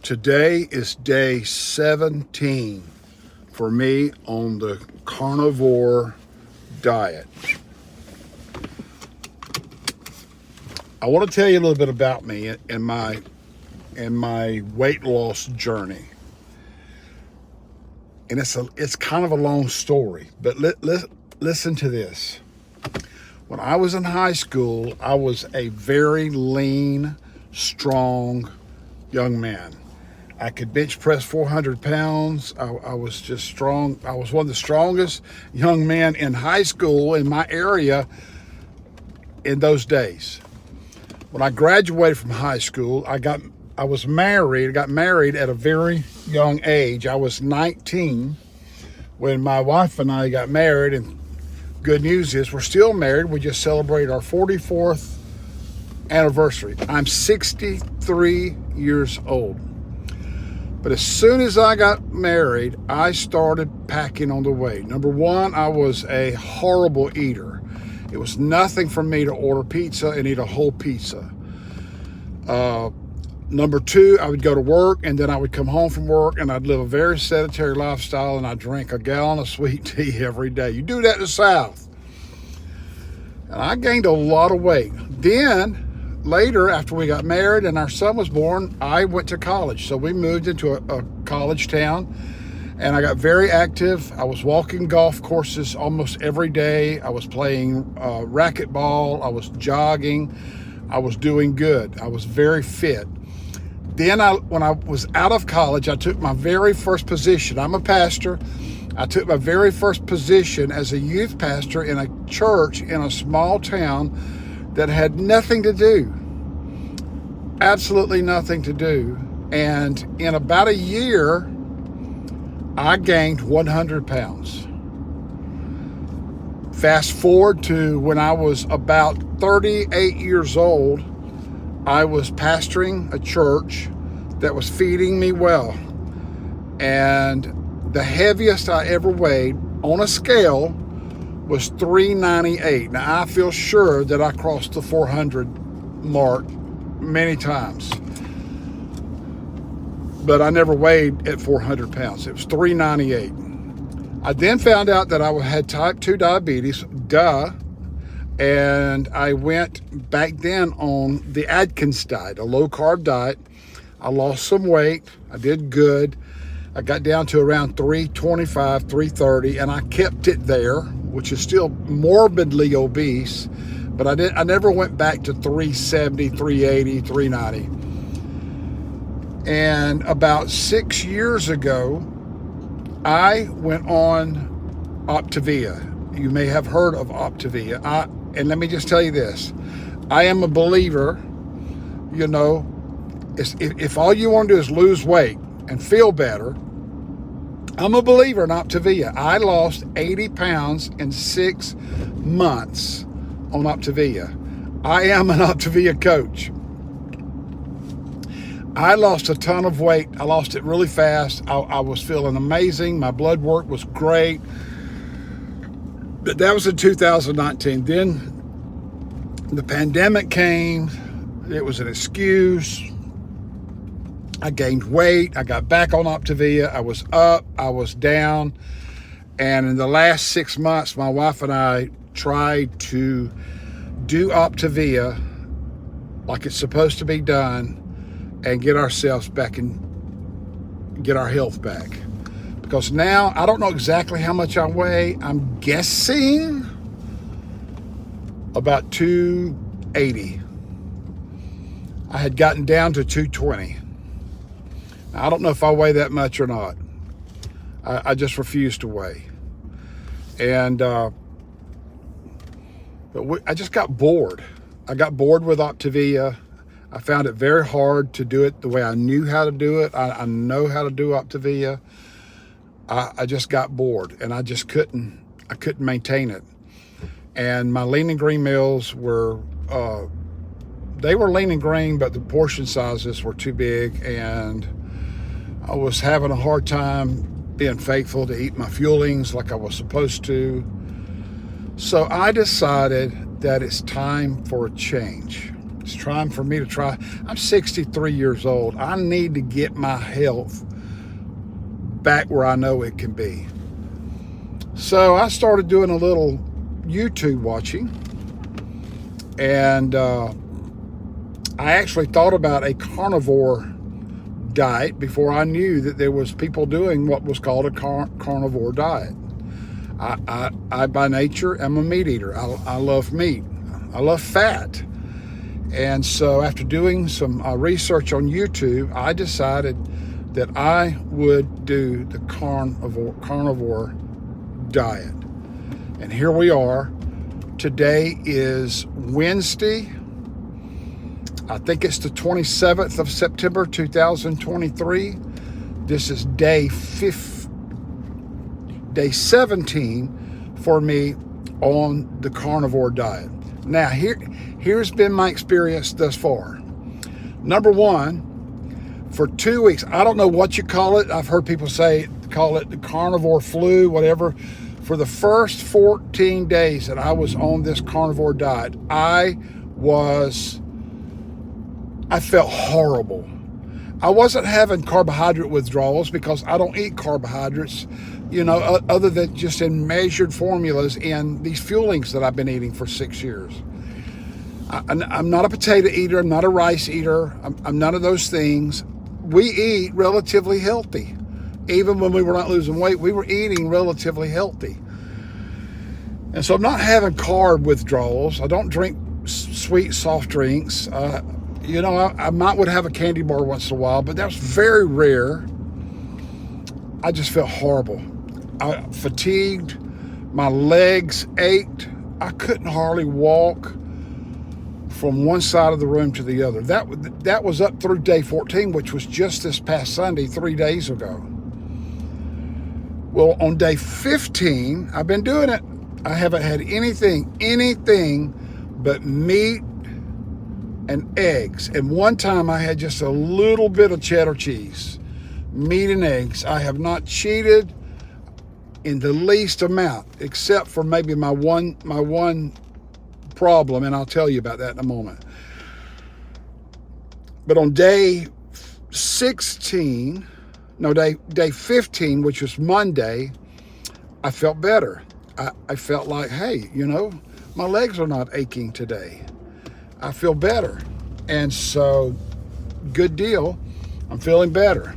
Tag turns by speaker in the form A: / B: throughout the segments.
A: Today is day 17 for me on the carnivore diet. I want to tell you a little bit about me and my weight loss journey. And it's kind of a long story, but listen to this. When I was in high school, I was a very lean, strong young man. I could bench press 400 pounds. I was just strong. I was one of the strongest young men in high school in my area in those days. When I graduated from high school, I got married at a very young age. I was 19 when my wife and I got married, and good news is we're still married. We just celebrated our 44th anniversary. I'm 63 years old. But as soon as I got married, I started packing on the weight. Number one, I was a horrible eater. It was nothing for me to order pizza and eat a whole pizza. Number two, I would go to work, and then I would come home from work, and I'd live a very sedentary lifestyle, and I'd drink a gallon of sweet tea every day. You do that in the South. And I gained a lot of weight. Then, later, after we got married and our son was born, I went to college. So we moved into a college town, and I got very active. I was walking golf courses almost every day. I was playing racquetball. I was jogging. I was doing good. I was very fit. Then when I was out of college, I took my very first position. I'm a pastor. I took my very first position as a youth pastor in a church in a small town that had nothing to do, absolutely nothing to do. And in about a year, I gained 100 pounds. Fast forward to when I was about 38 years old, I was pastoring a church that was feeding me well. And the heaviest I ever weighed on a scale was 398. Now, I feel sure that I crossed the 400 mark many times, but I never weighed at 400 pounds. It was 398. I then found out that I had type 2 diabetes, and I went back then on the Atkins diet, a low-carb diet. I lost some weight. I did good. I got down to around 325, 330, and I kept it there, which is still morbidly obese, but I never went back to 370, 380, 390. And about 6 years ago, I went on Optavia. You may have heard of Optavia. And let me just tell you this. I am a believer, if all you want to do is lose weight and feel better, I'm a believer in Optavia. I lost 80 pounds in 6 months on Optavia. I am an Optavia coach. I lost a ton of weight. I lost it really fast. I was feeling amazing. My blood work was great. But that was in 2019. Then the pandemic came. It was an excuse. I gained weight. I got back on Optavia. I was up. I was down. And in the last 6 months, my wife and I tried to do Optavia like it's supposed to be done and get ourselves back and get our health back. Because now, I don't know exactly how much I weigh. I'm guessing about 280. I had gotten down to 220. Now, I don't know if I weigh that much or not. I just refuse to weigh. And I just got bored. I got bored with Optavia. I found it very hard to do it the way I knew how to do it. I know how to do Optavia. I just got bored, and I couldn't maintain it. And my lean and green meals were, they were lean and green, but the portion sizes were too big, and I was having a hard time being faithful to eat my fuelings like I was supposed to. So I decided that it's time for a change. It's time for me to try. I'm 63 years old. I need to get my health back where I know it can be. So I started doing a little YouTube watching, and I actually thought about a carnivore diet before I knew that there was people doing what was called a carnivore diet. I by nature am a meat eater. I love meat. I love fat. And so after doing some research on YouTube, I decided that I would do the carnivore diet. And here we are. Today is Wednesday. I think it's the 27th of September, 2023. This is day 17 for me on the carnivore diet. Now, here's been my experience thus far. Number one, for 2 weeks, I don't know what you call it. I've heard people call it the carnivore flu, whatever. For the first 14 days that I was on this carnivore diet, I felt horrible. I wasn't having carbohydrate withdrawals because I don't eat carbohydrates, other than just in measured formulas in these fuelings that I've been eating for 6 years. I'm not a potato eater. I'm not a rice eater. I'm none of those things. We eat relatively healthy. Even when we were not losing weight, we were eating relatively healthy. And so I'm not having carb withdrawals. I don't drink sweet soft drinks. I would have a candy bar once in a while, but that's very rare. I just felt horrible. I fatigued. My legs ached. I couldn't hardly walk from one side of the room to the other. That was up through day 14, which was just this past Sunday, 3 days ago. Well, on day 15, I've been doing it. I haven't had anything but meat and eggs. And one time I had just a little bit of cheddar cheese, meat and eggs. I have not cheated in the least amount, except for maybe my one problem, and I'll tell you about that in a moment. But on day 15, which was Monday, I felt better. I felt like, hey, my legs are not aching today. I feel better. And so, good deal. I'm feeling better.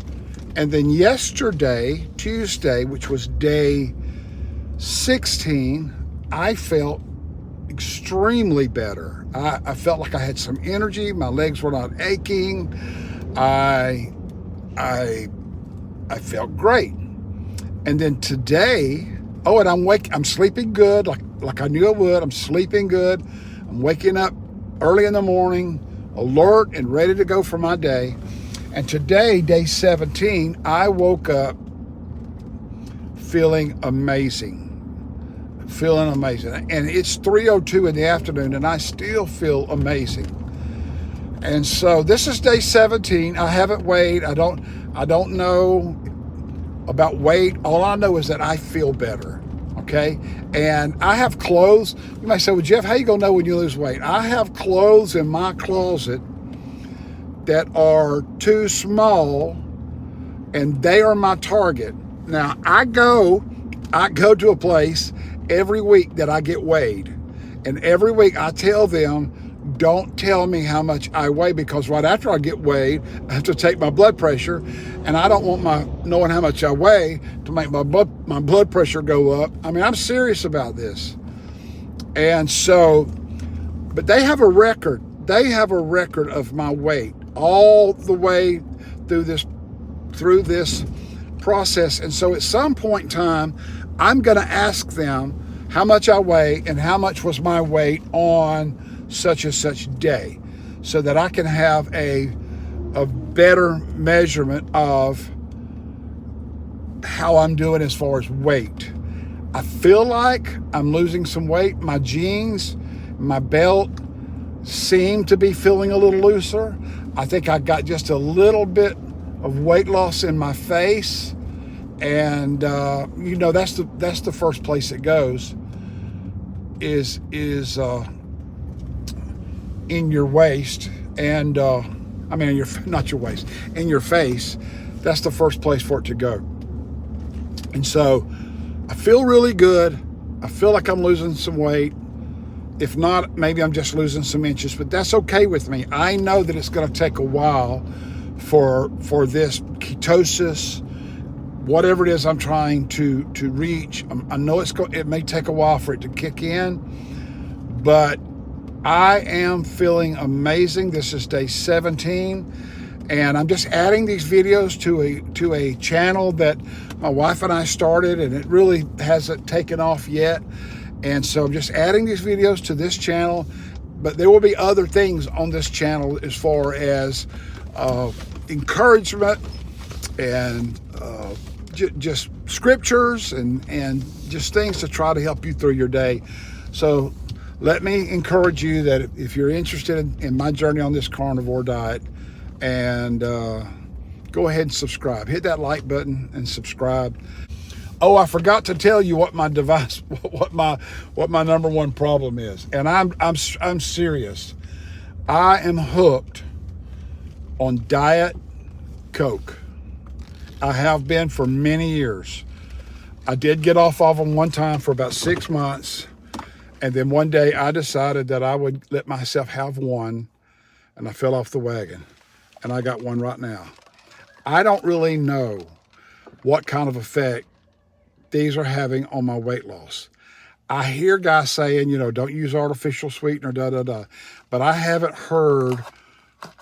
A: And then yesterday, Tuesday, which was day 16, I felt extremely better. I felt like I had some energy. My legs were not aching. I felt great. And then today, and I'm sleeping good, like I knew I would. I'm sleeping good. I'm waking up early in the morning, alert and ready to go for my day. And today, day 17, I woke up feeling amazing. And it's 3:02 in the afternoon, and I still feel amazing. And so this is day 17. I haven't weighed. I don't know about weight. All I know is that I feel better. Okay. And I have clothes. You might say, well, Jeff, how you gonna know when you lose weight? I have clothes in my closet that are too small, and they are my target. Now I go to a place every week that I get weighed, and every week I tell them, don't tell me how much I weigh, because right after I get weighed, I have to take my blood pressure, and I don't want knowing how much I weigh to make my blood pressure go up. I mean, I'm serious about this. And so, but they have a record. They have a record of my weight all the way through this process. And so at some point in time, I'm going to ask them how much I weigh and how much was my weight on such and such day, so that I can have a better measurement of how I'm doing as far as weight. I feel like I'm losing some weight. My jeans, my belt seem to be feeling a little looser. I think I got just a little bit of weight loss in my face, and that's the first place it goes. Is in your waist and I mean in your not your waist, in your face, that's the first place for it to go. And so I feel really good. I feel like I'm losing some weight. If not, maybe I'm just losing some inches, but that's okay with me. I know that it's going to take a while for this ketosis, whatever it is I'm trying to reach. I know it may take a while for it to kick in, but I am feeling amazing. This is day 17, and I'm just adding these videos to a channel that my wife and I started, and it really hasn't taken off yet. And so I'm just adding these videos to this channel, but there will be other things on this channel as far as encouragement and just scriptures and just things to try to help you through your day. So let me encourage you that if you're interested in my journey on this carnivore diet, and go ahead and subscribe. Hit that like button and subscribe. Oh, I forgot to tell you what my device, what my number one problem is, and I'm serious. I am hooked on Diet Coke. I have been for many years. I did get off of them one time for about 6 months, and then one day I decided that I would let myself have one, and I fell off the wagon, and I got one right now. I don't really know what kind of effect these are having on my weight loss. I hear guys saying, don't use artificial sweetener, but I haven't heard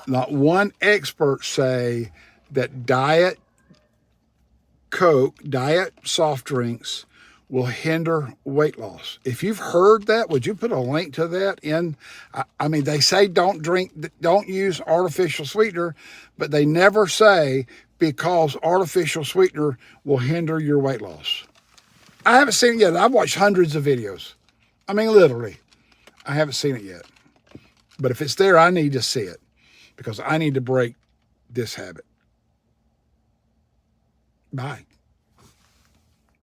A: not one expert say that Diet Coke, diet soft drinks will hinder weight loss. If you've heard that, would you put a link to that in? I mean, they say don't use artificial sweetener, but they never say because artificial sweetener will hinder your weight loss. I haven't seen it yet. I've watched hundreds of videos. I mean, literally, I haven't seen it yet. But if it's there, I need to see it because I need to break this habit. Bye.